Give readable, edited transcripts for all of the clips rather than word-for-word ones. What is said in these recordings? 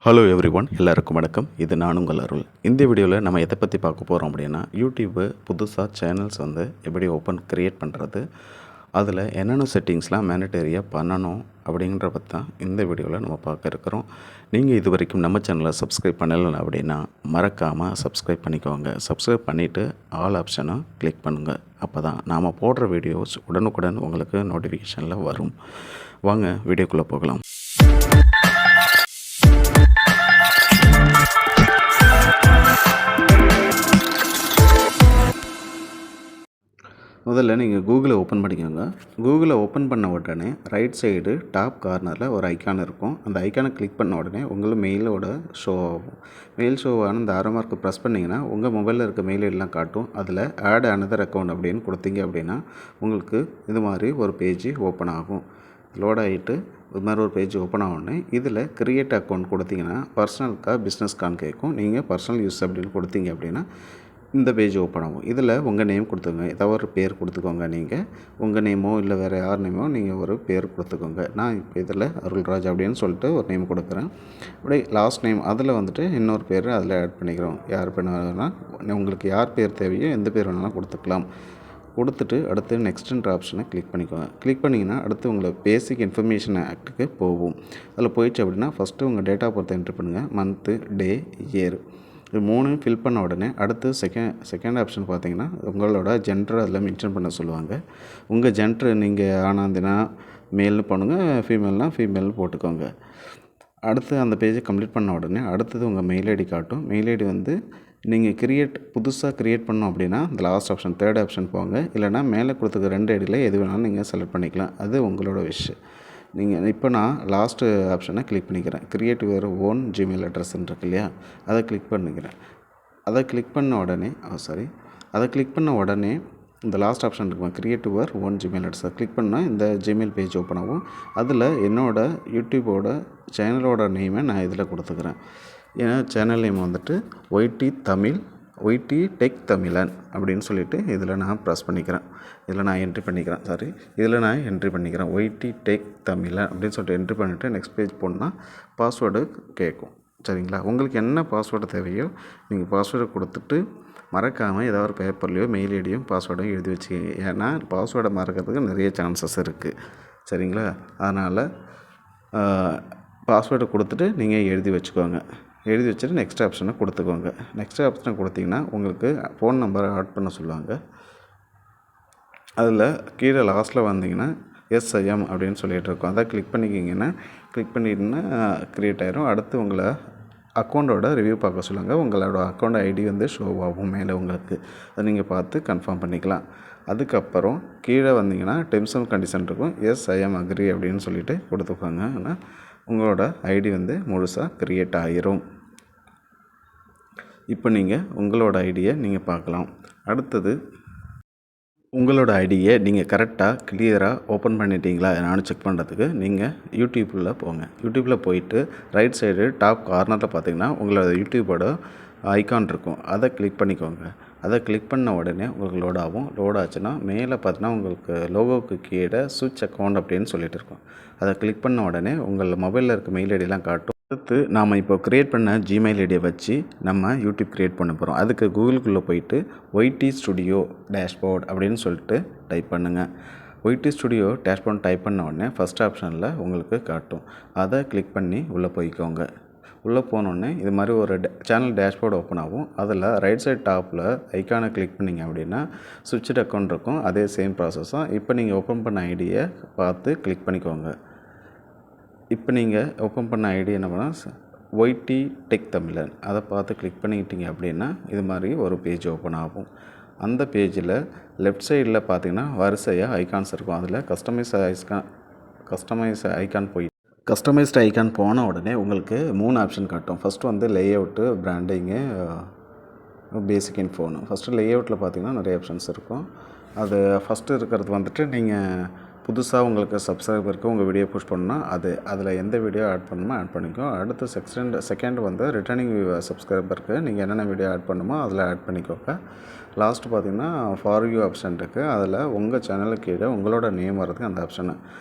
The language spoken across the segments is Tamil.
ஹலோ எவ்ரிஒன், எல்லாருக்கும் வணக்கம். இது நான் உங்கள் அருள். இந்த வீடியோவில் நம்ம எதை பற்றி பார்க்க போகிறோம் அப்படின்னா, யூடியூப்பு புதுசாக சேனல்ஸ் எப்படி க்ரியேட் பண்ணுறது, அதில் என்னென்ன செட்டிங்ஸ்லாம் மேண்டட்டரியாக பண்ணணும் அப்படிங்கிற பற்றி தான் இந்த வீடியோவில் நம்ம பார்க்க இருக்கிறோம். நீங்கள் இது வரைக்கும் நம்ம சேனலை சப்ஸ்கிரைப் பண்ணலை அப்படின்னா மறக்காமல் சப்ஸ்கிரைப் பண்ணிக்கோங்க. சப்ஸ்கிரைப் பண்ணிவிட்டு ஆல் ஆப்ஷனை கிளிக் பண்ணுங்கள். அப்போ தான் நாம் போடுற வீடியோஸ் உடனுக்குடன் உங்களுக்கு நோட்டிஃபிகேஷனில் வரும். வாங்க வீடியோக்குள்ளே போகலாம். முதல்ல நீங்கள் கூகுளை ஓப்பன் பண்ணிக்கோங்க. கூகுளை ஓப்பன் பண்ண உடனே ரைட் சைடு டாப் கார்னரில் ஒரு ஐக்கான் இருக்கும். அந்த ஐக்கானை கிளிக் பண்ண உடனே உங்களுக்கு மெயிலோட ஷோ ஆகும். மெயில் ஷோ ஆன இந்த ஆரோ மார்க்கு ப்ரெஸ் பண்ணிங்கன்னா உங்கள் மொபைலில் இருக்க மெயில் எல்லாம் காட்டும். அதில் ஆட் அனதர் அக்கௌண்ட் அப்படின்னு கொடுத்தீங்க அப்படின்னா உங்களுக்கு இது மாதிரி ஒரு பேஜ் ஓப்பன் ஆகும். லோட் ஆகிட்டு இது மாதிரி ஒரு பேஜ் ஓப்பன் ஆகணுன்னே இதில் க்ரியேட் அக்கௌண்ட் கொடுத்தீங்கன்னா பர்சனலுக்காக பிஸ்னஸ்க்கான்னு கேட்கும். நீங்கள் பர்சனல் யூஸ் அப்படின்னு கொடுத்தீங்க அப்படின்னா இந்த பேஜ் ஓப்பன் ஆகும். இதில் உங்கள் நேம் கொடுத்துக்கோங்க. ஏதாவது ஒரு பேர் கொடுத்துக்கோங்க. நீங்கள் உங்கள் நேமோ இல்லை வேறு யார் நேமோ நீங்கள் ஒரு பேர் கொடுத்துக்கோங்க. நான் இப்போ இதில் அருள்ராஜ் அப்படின்னு சொல்லிட்டு ஒரு நேம் கொடுக்குறேன். அப்படியே லாஸ்ட் நேம் அதில் இன்னொரு பேர் அதில் ஆட் பண்ணிக்கிறோம். யார் வேணாலும் உங்களுக்கு யார் பேர் தேவையோ எந்த பேர் வேணாலும் கொடுத்துக்கலாம். கொடுத்துட்டு அடுத்து நெக்ஸ்ட்டுன்ற ஆப்ஷனை கிளிக் பண்ணிக்கோங்க. கிளிக் பண்ணிங்கன்னா அடுத்து உங்களை பேசிக் இன்ஃபர்மேஷன் ஆக்ட்டுக்கு போகும். அதில் போயிடுச்சு அப்படின்னா ஃபஸ்ட்டு உங்கள் டேட் ஆஃப் பர்த் என்ட்ரு பண்ணுங்கள். மந்த்து, டே, இயர் இது 3 ஃபில் பண்ண உடனே அடுத்து செகண்ட் ஆப்ஷன் பார்த்தீங்கன்னா உங்களோட ஜெண்டர் அதில் மென்ஷன் பண்ண சொல்லுவாங்க. உங்கள் ஜெண்டர் நீங்கள் ஆனாந்தினா மேல்னு பண்ணுங்க, ஃபீமேல்னால் ஃபீமேல்னு போட்டுக்கோங்க. அடுத்து அந்த பேஜை கம்ப்ளீட் பண்ண உடனே அடுத்தது உங்கள் மெயில் ஐடி காட்டும். மெயில் ஐடி நீங்கள் புதுசாக க்ரியேட் பண்ணோம் அப்படின்னா இந்த லாஸ்ட் ஆப்ஷன் தேர்ட் ஆப்ஷன் போங்க. இல்லைனா மேலே கொடுத்துருக்க 2 ஐடியில் எது வேணாலும் நீங்கள் செலக்ட் பண்ணிக்கலாம். அது உங்களோட விஷ். நீங்கள் இப்போ நான் லாஸ்ட்டு ஆப்ஷனை கிளிக் பண்ணிக்கிறேன். க்ரியேட் யுவர் ஓன் ஜிமெயில் அட்ரஸ்ன்னு இருக்கு இல்லையா, அதை கிளிக் பண்ணிக்கிறேன். அதை கிளிக் பண்ண உடனே இந்த லாஸ்ட் ஆப்ஷன் இருக்குமா, க்ரியேட் யுவர் ஓன் ஜிமெயில் அட்ரஸை கிளிக் பண்ணால் இந்த ஜிமெயில் பேஜ் ஓப்பன் ஆகும். அதில் என்னோடய யூடியூபோட சேனலோட நேமை நான் இதில் கொடுத்துக்கிறேன். ஏன்னா சேனல் நேம் ஒய்டி டெக் தமிழன் அப்படின்னு சொல்லிவிட்டு இதில் நான் ப்ரெஸ் பண்ணிக்கிறேன். இதில் நான் என்ட்ரி பண்ணிக்கிறேன். ஒய்டி டெக் தமிழன் அப்படின்னு சொல்லிட்டு என்ட்ரி பண்ணிவிட்டு நெக்ஸ்ட் பேஜ் போனால் பாஸ்வேர்டு கேட்கும். சரிங்களா? உங்களுக்கு என்ன பாஸ்வேர்டு தேவையோ நீங்கள் பாஸ்வேர்டு கொடுத்துட்டு மறக்காமல் ஏதாவது ஒரு பேப்பர்லையோ மெயில் ஐடியும் பாஸ்வேர்டும் எழுதி வச்சுக்கிங்க. ஏன்னா பாஸ்வேர்டை மறக்கிறதுக்கு நிறைய சான்சஸ் இருக்குது. சரிங்களா? அதனால் பாஸ்வேர்டை கொடுத்துட்டு நீங்கள் எழுதி வச்சுட்டு நெக்ஸ்ட் ஆப்ஷனை கொடுத்துக்கோங்க. நெக்ஸ்ட் ஆப்ஷனை கொடுத்தீங்கன்னா உங்களுக்கு ஃபோன் நம்பரை ஆட் பண்ண சொல்லுவாங்க. அதில் கீழே லாஸ்ட்டில் வந்தீங்கன்னா எஸ்ஐஎம் அப்படின்னு சொல்லிகிட்டு இருக்கோம். அதை கிளிக் பண்ணிட்டீங்கன்னா க்ரியேட் ஆயிரும். அடுத்து உங்களை அக்கௌண்ட்டோட ரிவ்யூ பார்க்க சொல்லுவாங்க. உங்களோட அக்கௌண்ட் ஐடி ஷோ ஆகும் மேலே உங்களுக்கு. அதை நீங்கள் பார்த்து கன்ஃபார்ம் பண்ணிக்கலாம். அதுக்கப்புறம் கீழே வந்தீங்கன்னா டெர்ம்ஸ் அண்ட் கண்டிஷன் இருக்கும். எஸ்ஐஎம் அக்ரி அப்படின்னு சொல்லிட்டு கொடுத்துக்கோங்க. ஆனால் உங்களோட ஐடி முழுசாக க்ரியேட் ஆகிரும். இப்போ நீங்கள் உங்களோட ஐடியை நீங்கள் பார்க்கலாம். அடுத்தது உங்களோட ஐடியை நீங்கள் கரெக்டாக கிளியராக ஓப்பன் பண்ணிட்டீங்களா நானும் செக் பண்ணுறதுக்கு நீங்கள் யூடியூப்பில் போங்க. யூடியூப்பில் போயிட்டு ரைட் சைடு டாப் கார்னரில் பார்த்தீங்கன்னா உங்களோட யூடியூபோட ஐக்கான் இருக்கும். அதை கிளிக் பண்ணிக்கோங்க. அதை கிளிக் பண்ண உடனே உங்களுக்கு லோட் ஆகும். லோட் ஆச்சுன்னா மேலே பார்த்தீங்கன்னா உங்களுக்கு லோகோவுக்கு கீழே சுவிட்ச் அக்கௌண்ட் அப்படின்னு சொல்லிட்டு இருக்கும். அதை கிளிக் பண்ண உடனே உங்கள் மொபைலில் இருக்க மெயில் ஐடியெலாம் காட்டும். அடுத்து நாம் இப்போ க்ரியேட் பண்ண ஜிமெயில் ஐடியை வச்சு நம்ம யூடியூப் க்ரியேட் பண்ண போகிறோம். அதுக்கு கூகுளுக்குள்ளே போயிட்டு ஒய்டி ஸ்டுடியோ டேஷ்போர்ட் அப்படின்னு சொல்லிட்டு டைப் பண்ணுங்கள். ஒய்டி ஸ்டுடியோ டேஷ்போர்ட் டைப் பண்ண உடனே ஃபஸ்ட் ஆப்ஷனில் உங்களுக்கு காட்டும். அதை கிளிக் பண்ணி உள்ளே போய்க்கோங்க. உள்ளே போனோடனே இது மாதிரி ஒரு சேனல் டேஷ்போர்டு ஓப்பன் ஆகும். அதில் ரைட் சைட் டாப்பில் ஐக்கானை கிளிக் பண்ணிங்க அப்படின்னா சுவிட்ச்டு அக்கௌண்ட் இருக்கும். அதே சேம் ப்ராசஸ் தான். இப்போ நீங்கள் ஓப்பன் பண்ண ஐடியை பார்த்து கிளிக் பண்ணிக்கோங்க. இப்போ நீங்கள் ஓப்பன் பண்ண ஐடி என்ன பண்ணால் ஒய்டி டெக் தமிழன் அதை பார்த்து கிளிக் பண்ணிக்கிட்டீங்க அப்படின்னா இது மாதிரி ஒரு பேஜ் ஓப்பன் ஆகும். அந்த பேஜில் லெஃப்ட் சைடில் பார்த்தீங்கன்னா வரிசையாக ஐக்கான்ஸ் இருக்கும். அதில் கஸ்டமைஸ் ஐக்கான் போன உடனே உங்களுக்கு 3 ஆப்ஷன் காட்டும். ஃபஸ்ட்டு லேஅவுட்டு, பிராண்டிங்கு, பேசிக் இன்ஃபோனு. ஃபஸ்ட்டு லேஅவுட்டில் பார்த்தீங்கன்னா நிறைய ஆப்ஷன்ஸ் இருக்கும். அது ஃபஸ்ட்டு இருக்கிறது நீங்கள் புதுசாக உங்களுக்கு சப்ஸ்கிரைபருக்கு உங்கள் வீடியோ புஷ் பண்ணால் அதில் எந்த வீடியோ ஆட் பண்ணணுமோ ஆட் பண்ணிக்கோ. அடுத்து செகண்ட் ரிட்டர்னிங் சப்ஸ்கிரைபருக்கு நீங்கள் என்னென்ன வீடியோ ஆட் பண்ணணுமோ அதில் ஆட் பண்ணிக்கோங்க. லாஸ்ட்டு பார்த்தீங்கன்னா ஃபார் யூ ஆப்ஷன் இருக்குது. அதில் உங்கள் சேனலுக்கு கீழே உங்களோட நேம் வர்றதுக்கு அந்த ஆப்ஷனு.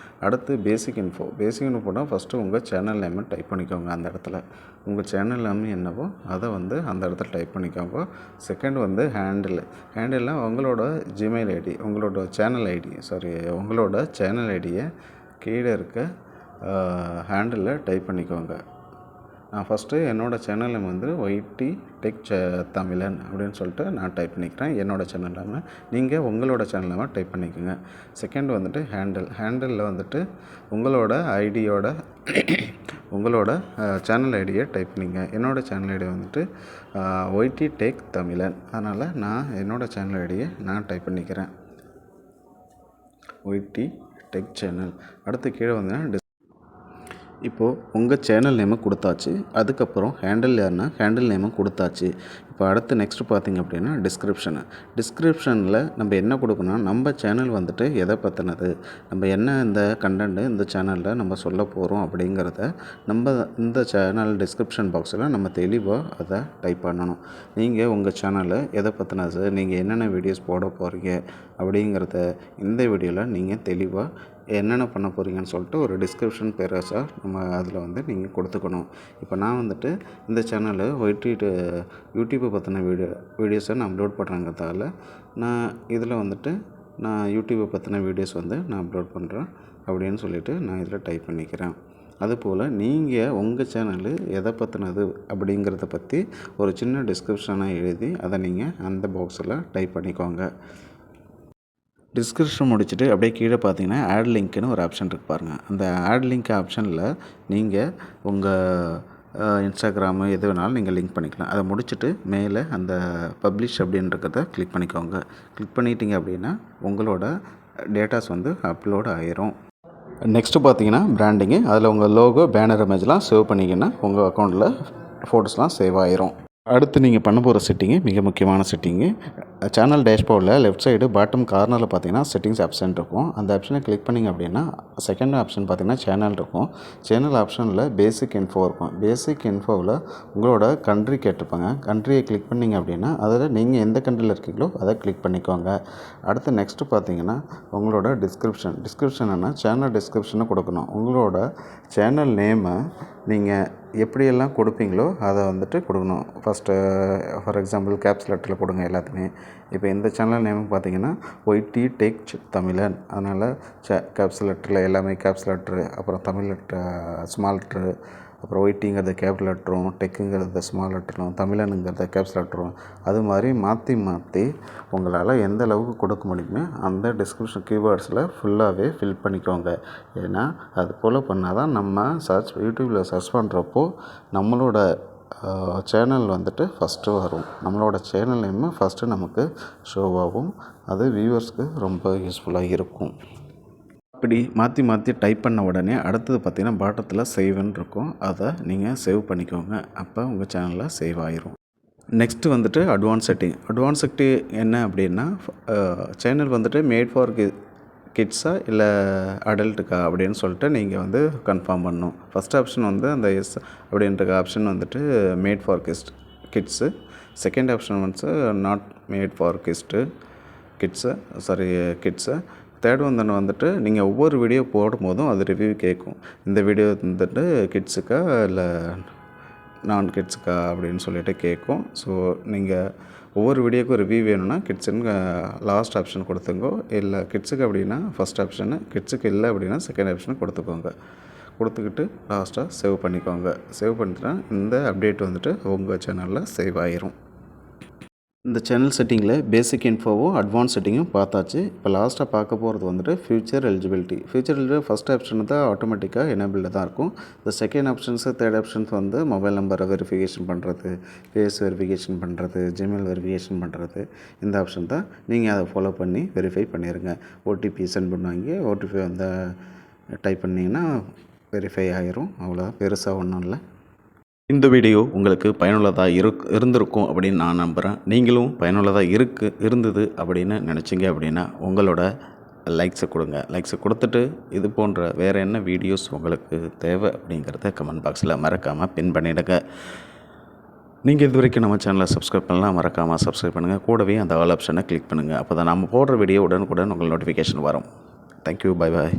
அடுத்து பேசிக் இன்ஃபோனா ஃபஸ்ட்டு உங்கள் சேனல் நேமை டைப் பண்ணிக்கோங்க. அந்த இடத்துல உங்கள் சேனல் நேம் என்னவோ அதை வந்து அந்த இடத்துல டைப் பண்ணிக்கோங்க. செகண்ட் வந்து ஹேண்டில்னா உங்களோட ஜிமெயில் ஐடி, உங்களோட சேனல் ஐடியை கீழே இருக்க ஹேண்டிலில் டைப் பண்ணிக்கோங்க. நான் ஃபஸ்ட்டு என்னோடய சேனல் நேம் வந்து ஒய்டி டெக் தமிழன் அப்படின்னு சொல்லிட்டு நான் டைப் பண்ணிக்கிறேன். என்னோடய சேனல் நேம் நீங்கள் உங்களோட சேனல் நேமை டைப் பண்ணிக்கோங்க. செகண்ட் வந்துட்டு ஹேண்டிலில் வந்துட்டு உங்களோட சேனல் ஐடியை டைப் பண்ணிங்க. என்னோடய சேனல் ஐடி வந்துட்டு ஒய்டி டெக் தமிழன். அதனால் நான் என்னோடய சேனல் ஐடியை நான் டைப் பண்ணிக்கிறேன், ஒய்டி டெக் சேனல். அடுத்து கீழே வந்து இப்போது உங்கள் சேனல் நேமை கொடுத்தாச்சு. அதுக்கப்புறம் ஹேண்டில் நேமை கொடுத்தாச்சு. இப்போ அடுத்து நெக்ஸ்ட்டு பார்த்திங்க அப்படின்னா டிஸ்கிரிப்ஷனில் நம்ம என்ன கொடுக்கணும், நம்ம சேனல் வந்துட்டு எதை பற்றினது, நம்ம என்ன இந்த கண்டென்ட்டு இந்த சேனலில் நம்ம சொல்ல போகிறோம் அப்படிங்கிறத நம்ம இந்த சேனல் டிஸ்கிரிப்ஷன் பாக்ஸில் நம்ம தெளிவாக அதை டைப் பண்ணணும். நீங்கள் உங்கள் சேனலை எதை பற்றினது, நீங்கள் என்னென்ன வீடியோஸ் போட போகிறீங்க அப்படிங்கிறத இந்த வீடியோவில் நீங்கள் தெளிவாக என்னென்ன பண்ண போகிறீங்கன்னு சொல்லிட்டு ஒரு டிஸ்கிரிப்ஷன் பேராஸாக நம்ம அதில் வந்து நீங்கள் கொடுத்துக்கணும். இப்போ நான் வந்துட்டு இந்த சேனலில் யூடியூப்பை பற்றின வீடியோஸை நான் அப்லோட் பண்ணுறேங்கிறதால நான் இதில் வந்துட்டு நான் யூடியூப்பை பற்றின வீடியோஸ் வந்து நான் அப்லோட் பண்ணுறேன் அப்படின்னு சொல்லிவிட்டு நான் இதில் டைப் பண்ணிக்கிறேன். அதுபோல் நீங்கள் உங்கள் சேனலு எதை பற்றினது அப்படிங்கிறத பற்றி ஒரு சின்ன டிஸ்கிரிப்ஷனாக எழுதி அதை நீங்கள் அந்த பாக்ஸில் டைப் பண்ணிக்கோங்க. டிஸ்கிரிப்ஷன் முடிச்சுட்டு அப்படியே கீழே பார்த்தீங்கன்னா ஆட் லிங்க்னு ஒரு ஆப்ஷன் இருக்குது பாருங்கள். அந்த ஆட் லிங்க் ஆப்ஷனில் நீங்கள் உங்கள் இன்ஸ்டாகிராமு எது வேணாலும் நீங்கள் லிங்க் பண்ணிக்கலாம். அதை முடிச்சுட்டு மேலே அந்த பப்ளிஷ் அப்படின்றத கிளிக் பண்ணிக்கோங்க. கிளிக் பண்ணிட்டீங்க அப்படின்னா உங்களோட டேட்டாஸ் வந்து அப்லோட் ஆயிரும். நெக்ஸ்ட்டு பார்த்தீங்கன்னா பிராண்டிங்கு, அதில் உங்கள் லோகோ, பேனர் இமேஜ்லாம் சேவ் பண்ணிங்கன்னா உங்கள் அக்கௌண்ட்டில் ஃபோட்டோஸ்லாம் சேவ் ஆயிரும். அடுத்து நீங்கள் பண்ண போகிற செட்டிங்கு மிக முக்கியமான செட்டிங்கு. சேனல் டேஷ்போர்டில் லெஃப்ட் சைடு பாட்டம் கார்னரில் பார்த்தீங்கன்னா செட்டிங்ஸ் ஆப்ஷன் இருக்கும். அந்த ஆப்ஷனை கிளிக் பண்ணிங்க அப்படின்னா செகண்ட் ஆப்ஷன் பார்த்தீங்கன்னா சேனல் இருக்கும். சேனல் ஆப்ஷனில் பேசிக் இன்ஃபோ இருக்கும். பேசிக் இன்ஃபோவில் உங்களோட கண்ட்ரி கேட்டிருப்பாங்க. கண்ட்ரியை கிளிக் பண்ணிங்க அப்படின்னா அதில் நீங்கள் எந்த கண்ட்ரியில் இருக்கீங்களோ அதை கிளிக் பண்ணிக்கோங்க. அடுத்து நெக்ஸ்ட்டு பார்த்தீங்கன்னா உங்களோட டிஸ்கிரிப்ஷன் என்ன, சேனல் டிஸ்கிரிப்ஷனை கொடுக்கணும். உங்களோட சேனல் நேமை நீங்கள் எப்படியெல்லாம் கொடுப்பீங்களோ அதை வந்துட்டு கொடுக்கணும். ஃபஸ்ட்டு ஃபார் எக்ஸாம்பிள் கேப்ஸ் லெட்டரில் கொடுங்க எல்லாத்தையுமே. இப்போ இந்த சேனல் நேம் பார்த்தீங்கன்னா ஒய்டி டெக் தமிழன். அதனால் கேப்ஸ் லெட்டரில் எல்லாமே கேப்ஸ் லெட்ரு, அப்புறம் தமிழ் லெட்ரு ஸ்மால் லெட்ரு, அப்புறம் ஒய்டிங்கிறத கேப் லெட்டரும், டெக்குங்கிறத ஸ்மால் லெட்டரும், தமிழனுங்கிறத கேப்ஸ் லெட்டரும், அது மாதிரி மாற்றி உங்களால் எந்த அளவுக்கு கொடுக்க முடியுமோ அந்த டிஸ்கிரிப்ஷன் கீவேர்ட்ஸில் ஃபுல்லாகவே ஃபில் பண்ணிக்கோங்க. ஏன்னா அது போல் பண்ணால் தான் நம்ம யூடியூப்பில் சர்ச் பண்ணுறப்போ நம்மளோட சேனல் வந்துட்டு ஃபஸ்ட்டு வரும். நம்மளோட சேனல் நேம் ஃபஸ்ட்டு நமக்கு ஷோவாகும். அது வியூவர்ஸ்க்கு ரொம்ப யூஸ்ஃபுல்லாக இருக்கும். இப்படி மாற்றி டைப் பண்ண உடனே அடுத்தது பார்த்திங்கன்னா பாட்டத்தில் சேவ்ன்னு இருக்கும். அதை நீங்கள் சேவ் பண்ணிக்கோங்க. அப்போ உங்கள் சேனலில் சேவ் ஆயிரும். நெக்ஸ்ட்டு வந்துட்டு அட்வான்ஸ் செட்டிங் என்ன அப்படின்னா சேனல் வந்துட்டு மேட் ஃபார் கிட்ஸா இல்லை அடல்ட்டுக்கா அப்படின்னு சொல்லிட்டு நீங்கள் வந்து கன்ஃபார்ம் பண்ணணும். ஃபஸ்ட் ஆப்ஷன் வந்து அந்த எஸ் அப்படின்ற ஆப்ஷன் வந்துட்டு made for kids. Second option வந்து not made for kids. Third வந்துட்டு நீங்கள் ஒவ்வொரு வீடியோ போடும்போதும் அது ரிவ்யூ கேட்கும். இந்த வீடியோ வந்துட்டு கிட்ஸுக்கா இல்லை நான் கிட்ஸுக்கா அப்படின்னு சொல்லிட்டு கேட்கும். ஸோ நீங்கள் ஒவ்வொரு வீடியோக்கும் ரிவ்யூ வேணும்னா கிட்ஸுன்னு லாஸ்ட் ஆப்ஷன் கொடுத்துங்கோ. இல்லை கிட்ஸுக்கு அப்படின்னா ஃபஸ்ட் ஆப்ஷனு, கிட்ஸுக்கு இல்லை அப்படின்னா செகண்ட் ஆப்ஷனை கொடுத்துக்கிட்டு லாஸ்ட்டாக சேவ் பண்ணிக்கோங்க. சேவ் பண்ணிட்டுனா இந்த அப்டேட் வந்துட்டு உங்கள் சேனலில் சேவ் ஆயிரும். இந்த சேனல் செட்டிங்கில் பேசிக் இன்ஃபோவும் அட்வான்ஸ் செட்டிங்கும் பார்த்தாச்சு. இப்போ லாஸ்ட்டாக பார்க்க போகிறது வந்துட்டு ஃபியூச்சர் எலிஜிபிலிட்டி ஃபஸ்ட் ஆப்ஷன் தான் ஆட்டோமேட்டிக்காக எனேபிளில் தான் இருக்கும். இந்த செகண்ட் ஆப்ஷன்ஸு தேர்ட் ஆப்ஷன்ஸ் வந்து மொபைல் நம்பரை வெரிஃபிகேஷன் பண்ணுறது, ஃபேஸ் வெரிஃபிகேஷன் பண்ணுறது, ஜிமெயில் வெரிஃபிகேஷன் பண்ணுறது, இந்த ஆப்ஷன் தான். நீங்கள் அதை ஃபாலோ பண்ணி வெரிஃபை பண்ணிடுங்க. ஓடிபி சென்ட் பண்ணுவாங்க. ஓடிபி வந்து டைப் பண்ணிங்கன்னா வெரிஃபை ஆகிரும். அவ்வளோதான், பெருசாக ஒன்றும் இல்லை. இந்த வீடியோ உங்களுக்கு பயனுள்ளதாக இருந்திருக்கும் அப்படின்னு நான் நம்புகிறேன். நீங்களும் பயனுள்ளதாக இருந்தது அப்படின்னு நினச்சிங்க அப்படின்னா உங்களோட லைக்ஸை கொடுங்க. லைக்ஸை கொடுத்துட்டு இது போன்ற வேறு என்ன வீடியோஸ் உங்களுக்கு தேவை அப்படிங்கிறத கமெண்ட் பாக்ஸில் மறக்காமல் பின் பண்ணிவிடுங்க. நீங்கள் இது வரைக்கும் நம்ம சேனலை சப்ஸ்கிரைப் பண்ணலாம், மறக்காமல் சப்ஸ்கிரைப் பண்ணுங்கள். கூடவே அந்த ஆல் ஆப்ஷனை கிளிக் பண்ணுங்கள். அப்போ தான் நம்ம போடுற வீடியோ உடனுக்குடன் உங்களுக்கு நோட்டிஃபிகேஷன் வரும். Thank you, bye bye.